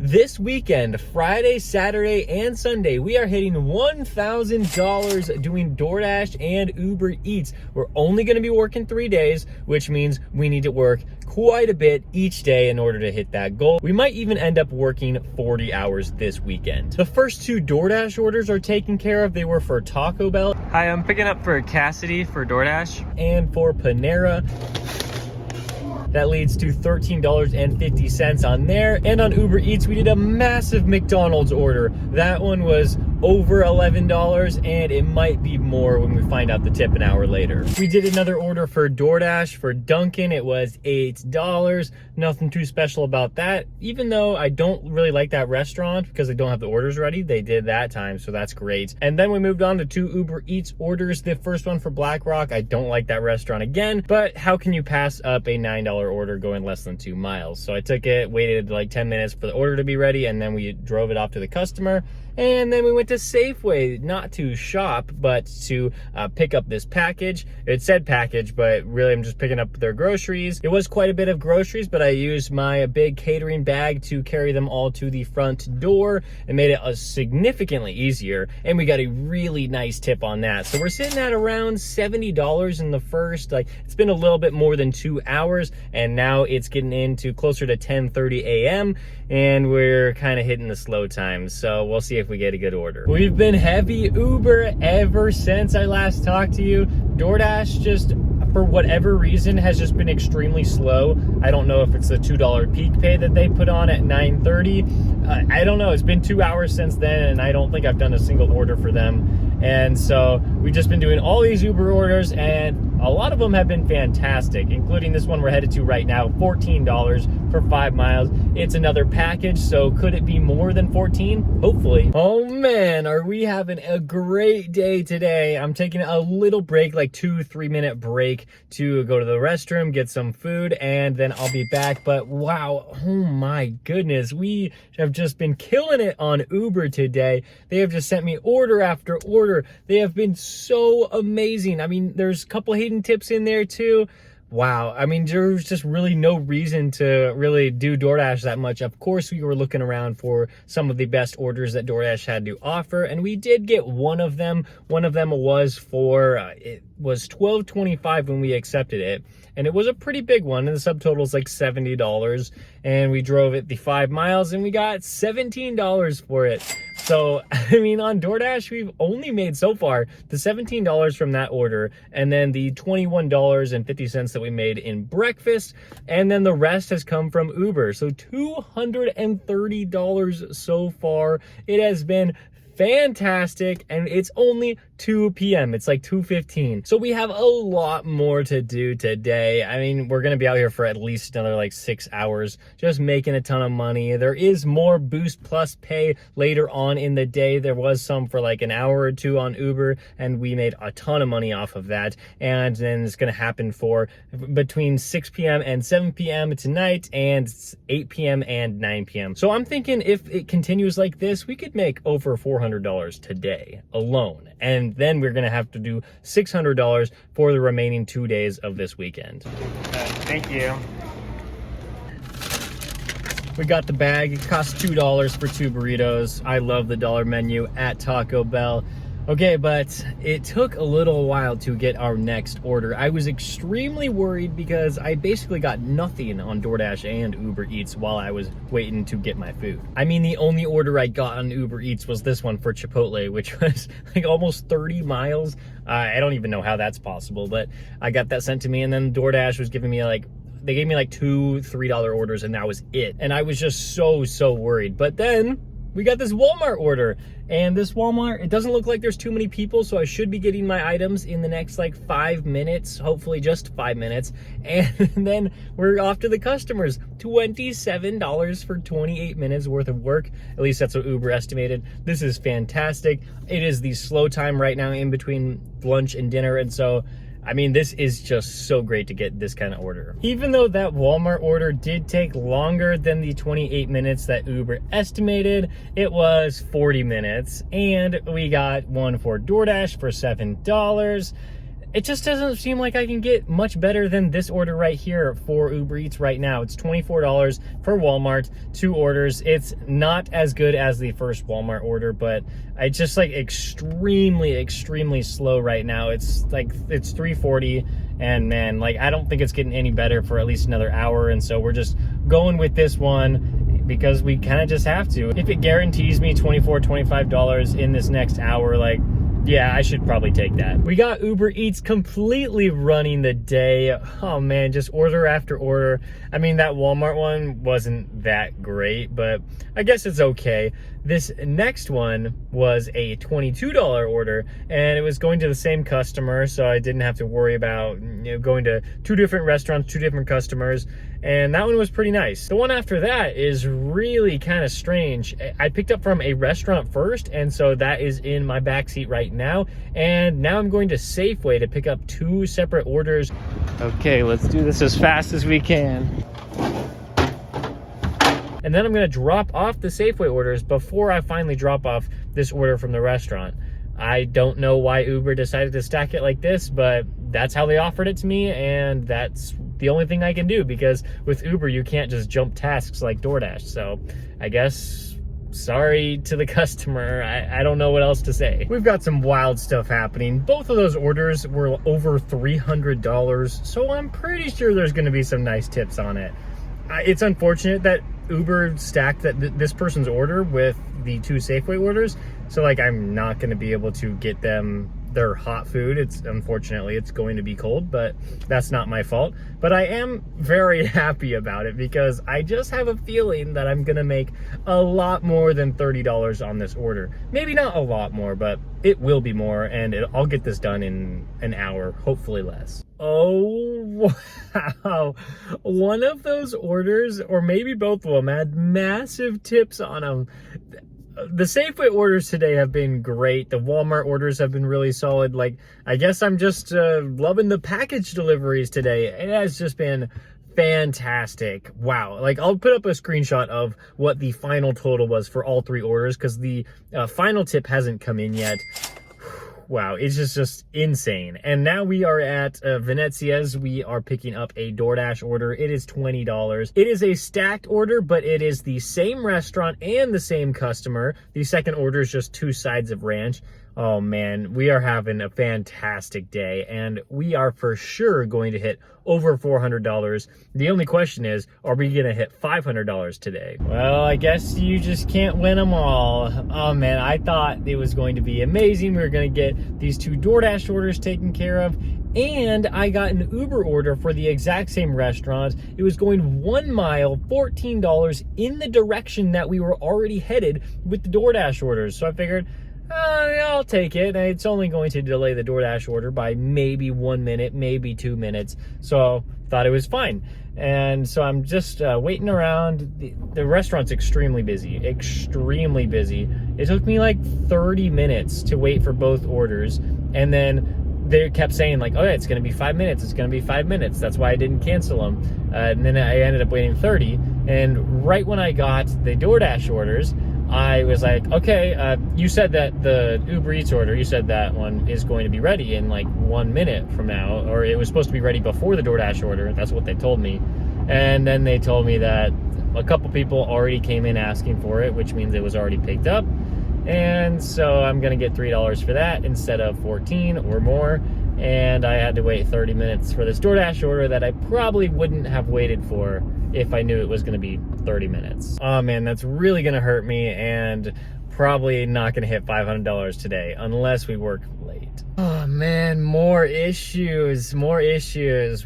This weekend, Friday, Saturday, and Sunday, we are hitting $1,000 doing DoorDash and Uber Eats. We're only going to be working 3 days, which means we need to work quite a bit each day in order to hit that goal. We might even end up working 40 hours this weekend. The first 2 DoorDash orders are taken care of. They were for Taco Bell. Hi, I'm picking up for Cassidy for DoorDash and for Panera. That leads to $13.50 on there. And on Uber Eats, we did a massive McDonald's order. That one was over $11, and it might be more when we find out the tip an hour later. We did another order for DoorDash for Dunkin'. It was $8. Nothing too special about that. Even though I don't really like that restaurant because they don't have the orders ready, they did that time, so that's great. And then we moved on to 2 Uber Eats orders. The first one for Black Rock, I don't like that restaurant again, but how can you pass up a $9 order going less than 2 miles? So I took it, waited like 10 minutes for the order to be ready, and then we drove it off to the customer. And then we went to Safeway, not to shop, but to pick up this package. It said package, but really I'm just picking up their groceries. It was quite a bit of groceries, but I used my big catering bag to carry them all to the front door and made it significantly easier. And we got a really nice tip on that. So we're sitting at around $70 in the first, it's been a little bit more than 2 hours, and now it's getting into closer to 10:30 a.m. and we're kind of hitting the slow times. So we'll see if we get a good order. We've been heavy Uber ever since I last talked to you. DoorDash just, for whatever reason, has just been extremely slow. I don't know if it's the $2 peak pay that they put on at 9:30. I don't know. It's been 2 hours since then, and I don't think I've done a single order for them. And so we've just been doing all these Uber orders, and a lot of them have been fantastic, including this one we're headed to right now, $14 for 5 miles. It's another package, so could it be more than 14? Hopefully. Oh man, are we having a great day today. I'm taking a little break, like 2-3 minute break to go to the restroom, get some food, and then I'll be back. But wow, oh my goodness, we have just been killing it on Uber today. They have just sent me order after order. They have been so amazing. I mean, there's a couple hidden tips in there too. Wow. I mean, there's just really no reason to really do DoorDash that much. Of course, we were looking around for some of the best orders that DoorDash had to offer, and we did get one of them. One of them was for, it was $12.25 when we accepted it, and it was a pretty big one, and the subtotal is like $70, and we drove it the 5 miles, and we got $17 for it. So, I mean, on DoorDash, we've only made so far the $17 from that order, and then the $21.50 that we made in breakfast, and then the rest has come from Uber. So $230 so far. It has been fantastic, and it's only 2 p.m. It's like 2:15. So we have a lot more to do today. I mean, we're gonna be out here for at least another like 6 hours, just making a ton of money. There is more Boost Plus pay later on in the day. There was some for like an hour or two on Uber, and we made a ton of money off of that. And then it's gonna happen for between 6 p.m. and 7 p.m. tonight, and 8 p.m. and 9 p.m. So I'm thinking if it continues like this, we could make over $400 today alone, and then we're gonna have to do $600 for the remaining 2 days of this weekend. Thank you. We got the bag. It cost $2 for 2 burritos. I love the dollar menu at Taco Bell. Okay, but it took a little while to get our next order. I was extremely worried because I basically got nothing on DoorDash and Uber Eats while I was waiting to get my food. I mean, the only order I got on Uber Eats was this one for Chipotle, which was like almost 30 miles. I don't even know how that's possible, but I got that sent to me, and then DoorDash was giving me they gave me like $2 $3 orders, and that was it. And I was just so worried. But then we got this Walmart order, and this Walmart, it doesn't look like there's too many people, so I should be getting my items in the next like 5 minutes, hopefully just 5 minutes, and then we're off to the customers. $27 for 28 minutes worth of work. At least that's what Uber estimated. This is fantastic. It is the slow time right now in between lunch and dinner, and so I mean, this is just so great to get this kind of order. Even though that Walmart order did take longer than the 28 minutes that Uber estimated, it was 40 minutes. And we got one for DoorDash for $7. it just doesn't seem like I can get much better than this order right here for Uber Eats right now. It's $24 for Walmart, 2 orders. It's not as good as the first Walmart order, but I just like extremely slow right now. It's like, it's $3.40, and man, like I don't think it's getting any better for at least another hour. And so we're just going with this one because we kind of just have to. If it guarantees me $24, $25 in this next hour, like, yeah, I should probably take that. We got Uber Eats completely running the day. Oh man, just order after order. I mean, that Walmart one wasn't that great, but I guess it's okay. This next one was a $22 order, and it was going to the same customer, so I didn't have to worry about, going to 2 different restaurants, 2 different customers, and that one was pretty nice. The one after that is really kind of strange. I picked up from a restaurant first, and so that is in my backseat right now, and now I'm going to Safeway to pick up 2 separate orders. Okay, let's do this as fast as we can. And then I'm gonna drop off the Safeway orders before I finally drop off this order from the restaurant. I don't know why Uber decided to stack it like this, but that's how they offered it to me, and that's the only thing I can do, because with Uber, you can't just jump tasks like DoorDash. So I guess, sorry to the customer. I don't know what else to say. We've got some wild stuff happening. Both of those orders were over $300, so I'm pretty sure there's gonna be some nice tips on it. It's unfortunate that Uber stacked this person's order with the 2 Safeway orders, so like I'm not going to be able to get them their hot food. Unfortunately it's going to be cold, but that's not my fault. But I am very happy about it because I just have a feeling that I'm gonna make a lot more than $30 on this order. Maybe not a lot more, but it will be more, and I'll get this done in an hour, hopefully less. Oh wow, one of those orders, or maybe both of them, had massive tips on them. The Safeway orders today have been great. The Walmart orders have been really solid. Like, I guess I'm just loving the package deliveries today. It has just been fantastic. Wow. Like, I'll put up a screenshot of what the final total was for all 3 orders, because the final tip hasn't come in yet. Wow, it's just insane. And now we are at Venezia's. We are picking up a DoorDash order. It is $20. It is a stacked order, but it is the same restaurant and the same customer. The second order is just 2 sides of ranch. Oh man, we are having a fantastic day, and we are for sure going to hit over $400. The only question is, are we gonna hit $500 today? Well, I guess you just can't win them all. Oh man, I thought it was going to be amazing. We were gonna get these 2 DoorDash orders taken care of, and I got an Uber order for the exact same restaurant. It was going 1 mile, $14 in the direction that we were already headed with the DoorDash orders. So I figured, I'll take it. It's only going to delay the DoorDash order by maybe 1 minute, maybe 2 minutes. So thought it was fine. And so I'm just waiting around. The restaurant's extremely busy, extremely busy. It took me like 30 minutes to wait for both orders. And then they kept saying like, oh yeah, it's going to be 5 minutes. It's going to be 5 minutes. That's why I didn't cancel them. And then I ended up waiting 30. And right when I got the DoorDash orders, I was like, okay, you said that the Uber Eats order, you said that one is going to be ready in like 1 minute from now, or it was supposed to be ready before the DoorDash order. That's what they told me. And then they told me that a couple people already came in asking for it, which means it was already picked up. And so I'm gonna get $3 for that instead of 14 or more. And I had to wait 30 minutes for this DoorDash order that I probably wouldn't have waited for if I knew it was gonna be 30 minutes. Oh man, that's really gonna hurt me, and probably not gonna hit $500 today unless we work late. Oh man, more issues.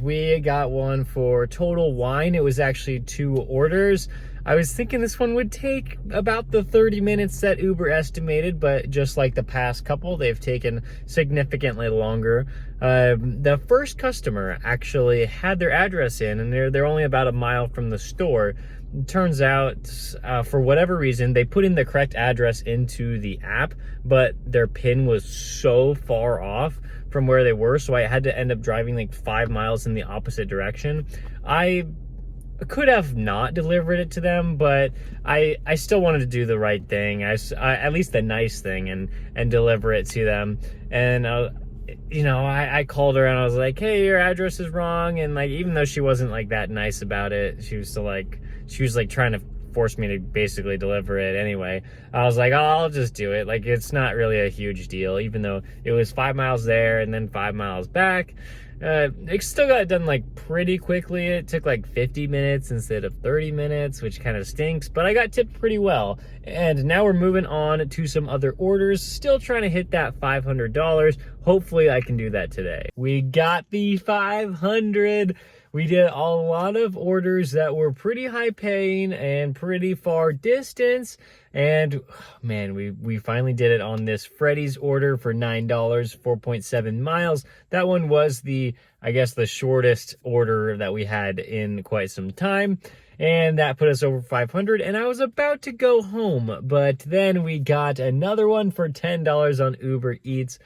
We got one for Total Wine. It was actually 2 orders. I was thinking this one would take about the 30 minutes that Uber estimated, but just like the past couple, they've taken significantly longer. The first customer actually had their address in, and they're only about a mile from the store. It turns out, for whatever reason, they put in the correct address into the app, but their PIN was so far off from where they were, so I had to end up driving like 5 miles in the opposite direction. I could have not delivered it to them, but I still wanted to do the right thing, at least the nice thing, and deliver it to them. And you know, I called her and I was like, hey, your address is wrong. And like, even though she wasn't like that nice about it, she was still like, she was like trying to force me to basically deliver it anyway. I was like, oh, I'll just do it. Like, it's not really a huge deal, even though it was 5 miles there and then 5 miles back. It still got done like pretty quickly. It took like 50 minutes instead of 30 minutes, which kind of stinks, but I got tipped pretty well. And now we're moving on to some other orders, still trying to hit that $500. Hopefully I can do that today. We got the 500. We did a lot of orders that were pretty high paying and pretty far distance. And man, we finally did it on this Freddy's order for $9, 4.7 miles. That one was I guess the shortest order that we had in quite some time. And that put us over 500, and I was about to go home, but then we got another one for $10 on Uber Eats.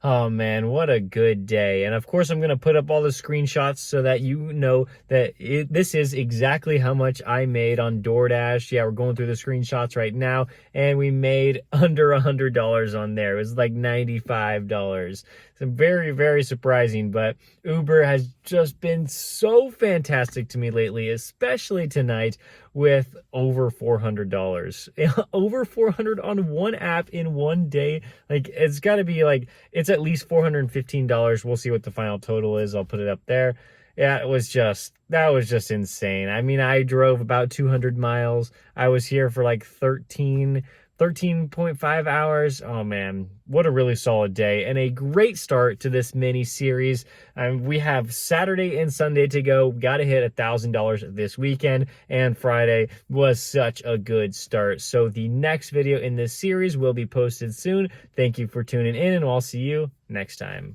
Oh man, what a good day. And of course, I'm going to put up all the screenshots so that you know that this is exactly how much I made on DoorDash. Yeah, we're going through the screenshots right now, and we made under $100 on there. It was like $95. So very, very surprising, but Uber has just been so fantastic to me lately, especially tonight with over $400. Over 400 on one app in one day. Like, it's got to be like, it's at least $415. We'll see what the final total is. I'll put it up there. Yeah, that was just insane. I mean, I drove about 200 miles. I was here for like 13.5 hours. Oh man, what a really solid day and a great start to this mini series. We have Saturday and Sunday to go. We got to hit $1,000 this weekend, and Friday was such a good start. So the next video in this series will be posted soon. Thank you for tuning in, and I'll see you next time.